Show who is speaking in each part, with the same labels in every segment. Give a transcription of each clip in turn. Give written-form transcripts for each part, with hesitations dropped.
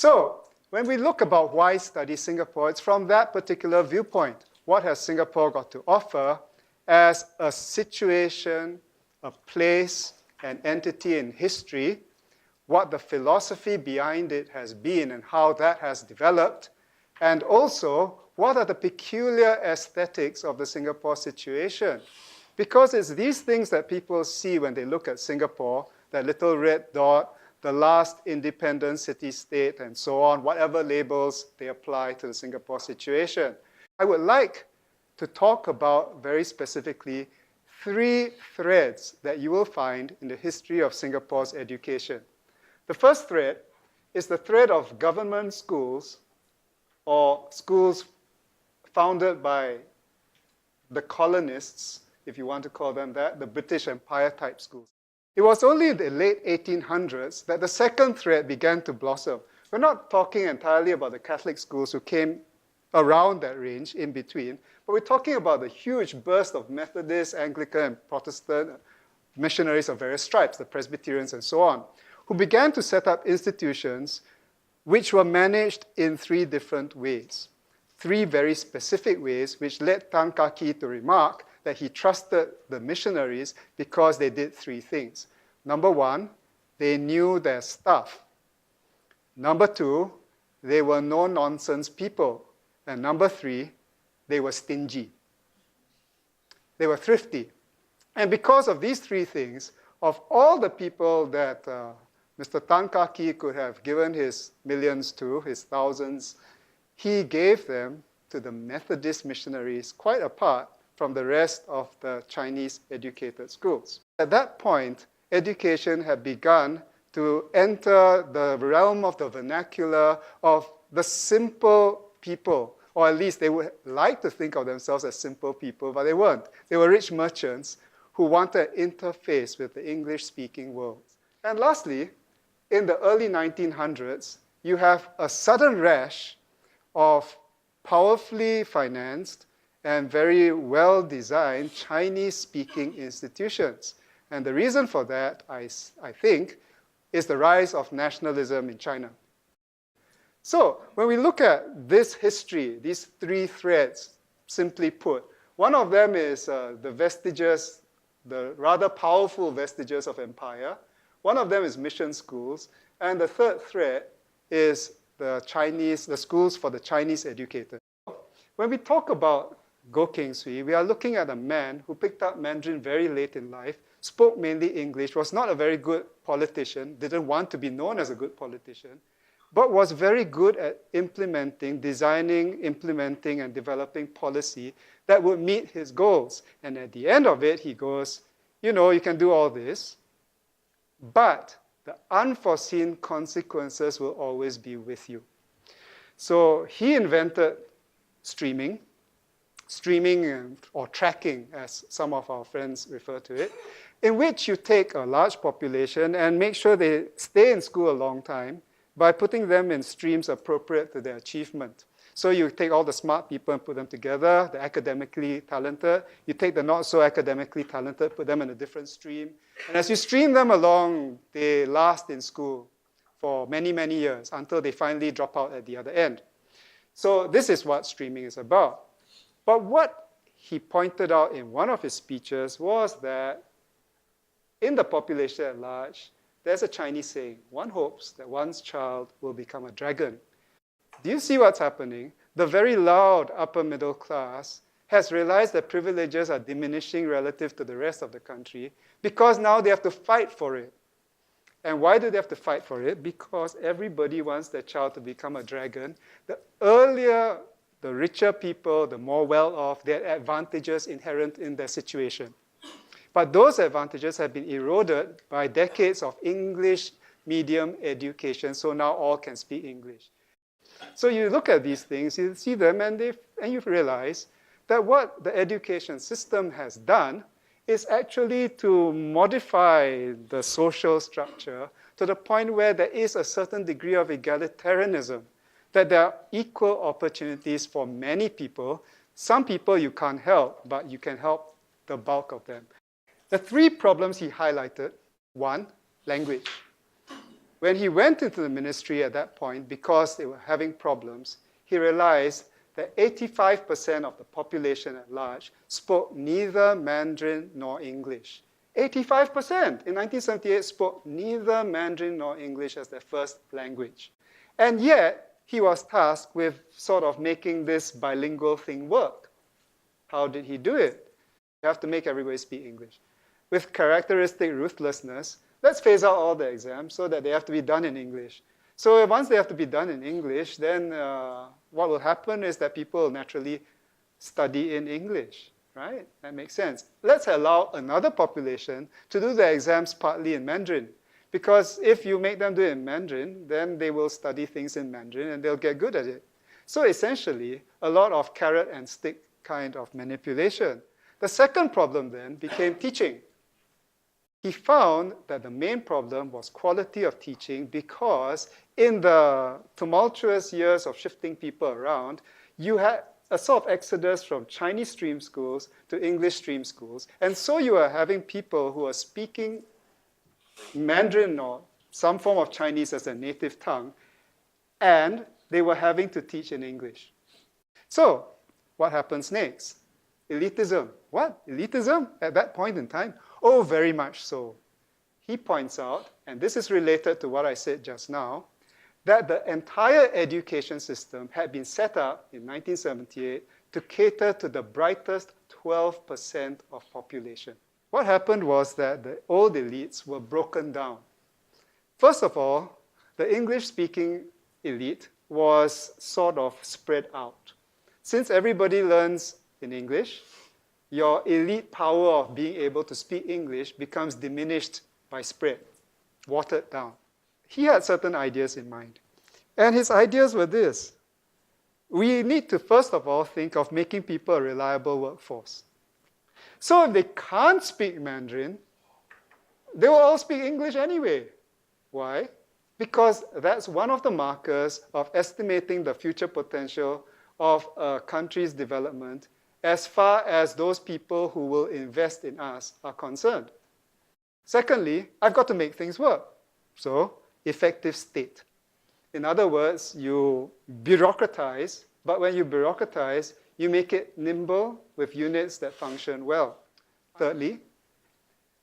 Speaker 1: So, when we look about why study Singapore, it's from that particular viewpoint. What has Singapore got to offer as a situation, a place, an entity in history, what the philosophy behind it has been and how that has developed, and also what are the peculiar aesthetics of the Singapore situation. Because it's these things that people see when they look at Singapore, that little red dot, the last independent city-state, and so on, whatever labels they apply to the Singapore situation. I would like to talk about, very specifically, 3 threads that you will find in the history of Singapore's education. The first thread is the thread of government schools, or schools founded by the colonists, if you want to call them that, the British Empire type schools. It was only in the late 1800s that the second thread began to blossom. We're not talking entirely about the Catholic schools who came around that range in between, but we're talking about the huge burst of Methodist, Anglican, and Protestant missionaries of various stripes, the Presbyterians and so on, who began to set up institutions which were managed in 3 different ways. 3 very specific ways, which led Tan Kah Kee to remark that he trusted the missionaries because they did 3 things. Number 1, they knew their stuff. Number 2, they were no-nonsense people. And number 3, they were stingy. They were thrifty. And because of these 3 things, of all the people that Mr. Tan Kah Kee could have given his millions to, his thousands, he gave them to the Methodist missionaries, quite apart from the rest of the Chinese educated schools. At that point, education had begun to enter the realm of the vernacular of the simple people, or at least they would like to think of themselves as simple people, but they weren't. They were rich merchants who wanted an interface with the English-speaking world. And lastly, in the early 1900s, you have a sudden rash of powerfully financed and very well-designed Chinese-speaking institutions. And the reason for that, I think, is the rise of nationalism in China. So when we look at this history, these 3 threads, simply put, one of them is the vestiges, the rather powerful vestiges of empire. One of them is mission schools. And the third thread is the schools for the Chinese educated. When we talk about Goh Keng Swee, we are looking at a man who picked up Mandarin very late in life, spoke mainly English, was not a very good politician, didn't want to be known as a good politician, but was very good at designing, implementing, and developing policy that would meet his goals. And at the end of it, he goes, you know, you can do all this, but the unforeseen consequences will always be with you. So he invented streaming or tracking, as some of our friends refer to it, in which you take a large population and make sure they stay in school a long time by putting them in streams appropriate to their achievement. So you take all the smart people and put them together, the academically talented. You take the not so academically talented, put them in a different stream. And as you stream them along, they last in school for many, many years until they finally drop out at the other end. So this is what streaming is about. But what he pointed out in one of his speeches was that in the population at large, there's a Chinese saying, one hopes that one's child will become a dragon. Do you see what's happening? The very loud upper middle class has realized that privileges are diminishing relative to the rest of the country because now they have to fight for it. And why do they have to fight for it? Because everybody wants their child to become a dragon. The earlier, the richer people, the more well-off, they had advantages inherent in their situation. But those advantages have been eroded by decades of English medium education, so now all can speak English. So you look at these things, you see them, and you realize that what the education system has done is actually to modify the social structure to the point where there is a certain degree of egalitarianism, that there are equal opportunities for many people. Some people you can't help, but you can help the bulk of them. The three problems he highlighted: one, language. When he went into the ministry at that point, because they were having problems, he realized that 85% of the population at large spoke neither Mandarin nor English. 85% in 1978 spoke neither Mandarin nor English as their first language. And yet, he was tasked with sort of making this bilingual thing work. How did he do it? You have to make everybody speak English. With characteristic ruthlessness, let's phase out all the exams so that they have to be done in English. So once they have to be done in English, then what will happen is that people will naturally study in English, right? That makes sense. Let's allow another population to do the exams partly in Mandarin. Because if you make them do it in Mandarin, then they will study things in Mandarin and they'll get good at it. So essentially, a lot of carrot and stick kind of manipulation. The second problem then became teaching. He found that the main problem was quality of teaching because in the tumultuous years of shifting people around, you had a sort of exodus from Chinese stream schools to English stream schools. And so you are having people who are speaking Mandarin or some form of Chinese as their native tongue, and they were having to teach in English. So what happens next? Elitism. What? Elitism at that point in time? Oh, very much so. He points out, and this is related to what I said just now, that the entire education system had been set up in 1978 to cater to the brightest 12% of population. What happened was that the old elites were broken down. First of all, the English-speaking elite was sort of spread out. Since everybody learns in English, your elite power of being able to speak English becomes diminished by spread, watered down. He had certain ideas in mind. And his ideas were this. We need to, first of all, think of making people a reliable workforce. So if they can't speak Mandarin, they will all speak English anyway. Why? Because that's one of the markers of estimating the future potential of a country's development as far as those people who will invest in us are concerned. Secondly, I've got to make things work. So, effective state. In other words, you bureaucratize, but when you bureaucratize, you make it nimble with units that function well. Thirdly,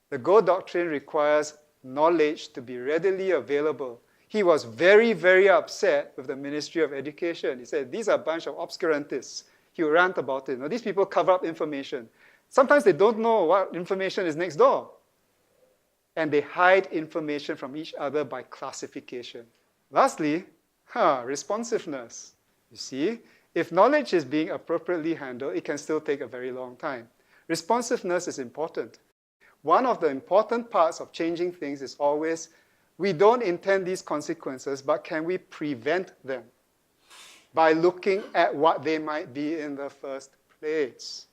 Speaker 1: the Go doctrine requires knowledge to be readily available. He was very, very upset with the Ministry of Education. He said, these are a bunch of obscurantists. He would rant about it. Now, these people cover up information. Sometimes they don't know what information is next door. And they hide information from each other by classification. Lastly, responsiveness. You see, if knowledge is being appropriately handled, it can still take a very long time. Responsiveness is important. One of the important parts of changing things is always, we don't intend these consequences, but can we prevent them by looking at what they might be in the first place?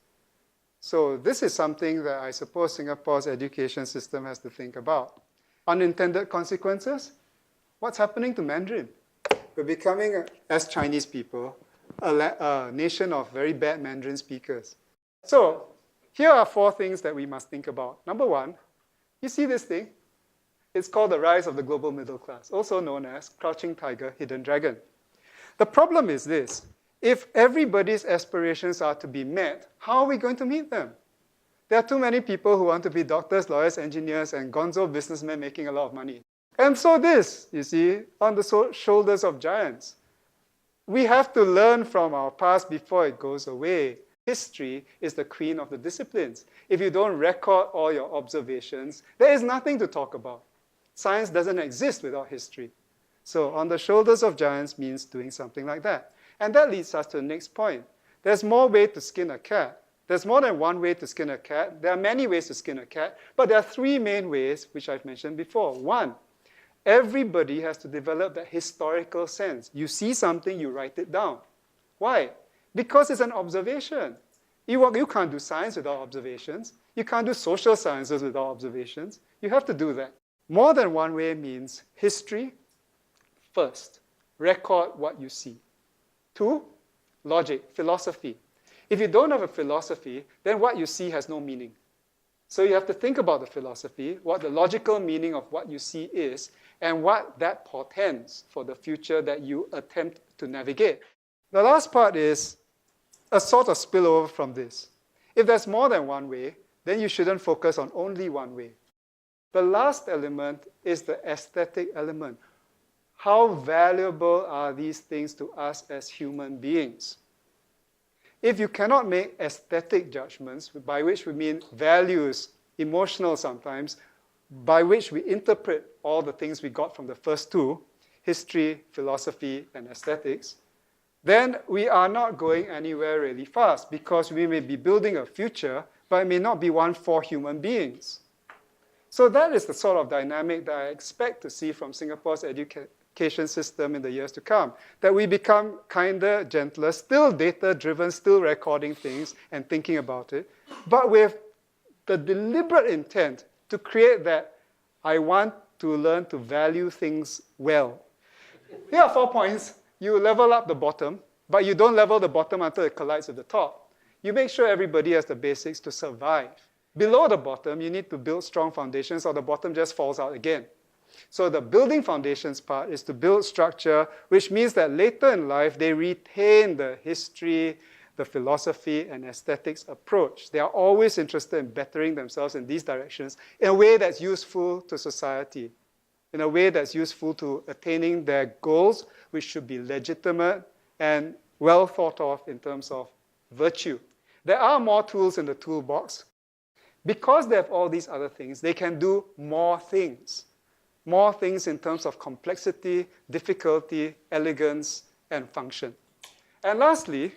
Speaker 1: So this is something that I suppose Singapore's education system has to think about. Unintended consequences? What's happening to Mandarin? We're becoming, as Chinese people, a nation of very bad Mandarin speakers. So here are 4 things that we must think about. Number 1, you see this thing? It's called the rise of the global middle class, also known as crouching tiger, hidden dragon. The problem is this. If everybody's aspirations are to be met, how are we going to meet them? There are too many people who want to be doctors, lawyers, engineers, and gonzo businessmen making a lot of money. And so this, you see, on the shoulders of giants. We have to learn from our past before it goes away. History is the queen of the disciplines. If you don't record all your observations, there is nothing to talk about. Science doesn't exist without history. So on the shoulders of giants means doing something like that. And that leads us to the next point. There's more ways to skin a cat. There's more than one way to skin a cat. There are many ways to skin a cat, but there are 3 main ways, which I've mentioned before. 1, everybody has to develop that historical sense. You see something, you write it down. Why? Because it's an observation. You can't do science without observations. You can't do social sciences without observations. You have to do that. More than one way means history, first. Record what you see. 2, logic, philosophy. If you don't have a philosophy, then what you see has no meaning. So you have to think about the philosophy, what the logical meaning of what you see is, and what that portends for the future that you attempt to navigate. The last part is a sort of spillover from this. If there's more than one way, then you shouldn't focus on only one way. The last element is the aesthetic element. How valuable are these things to us as human beings? If you cannot make aesthetic judgments, by which we mean values, emotional sometimes, by which we interpret all the things we got from the first two, history, philosophy, and aesthetics, then we are not going anywhere really fast, because we may be building a future, but it may not be one for human beings. So that is the sort of dynamic that I expect to see from Singapore's education system in the years to come, that we become kinder, gentler, still data-driven, still recording things and thinking about it, but with the deliberate intent to create that I want to learn to value things well. Here are 4 points. You level up the bottom, but you don't level the bottom until it collides with the top. You make sure everybody has the basics to survive. Below the bottom, you need to build strong foundations, or the bottom just falls out again. So the building foundations part is to build structure, which means that later in life, they retain the history, the philosophy, and aesthetics approach. They are always interested in bettering themselves in these directions in a way that's useful to society, in a way that's useful to attaining their goals, which should be legitimate and well thought of in terms of virtue. There are more tools in the toolbox. Because they have all these other things, they can do more things. More things in terms of complexity, difficulty, elegance, and function. And lastly,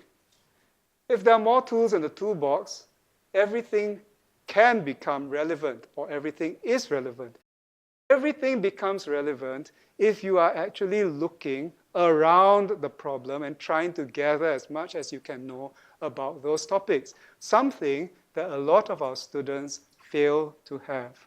Speaker 1: if there are more tools in the toolbox, everything can become relevant, or everything is relevant. Everything becomes relevant if you are actually looking around the problem and trying to gather as much as you can know about those topics, something that a lot of our students fail to have.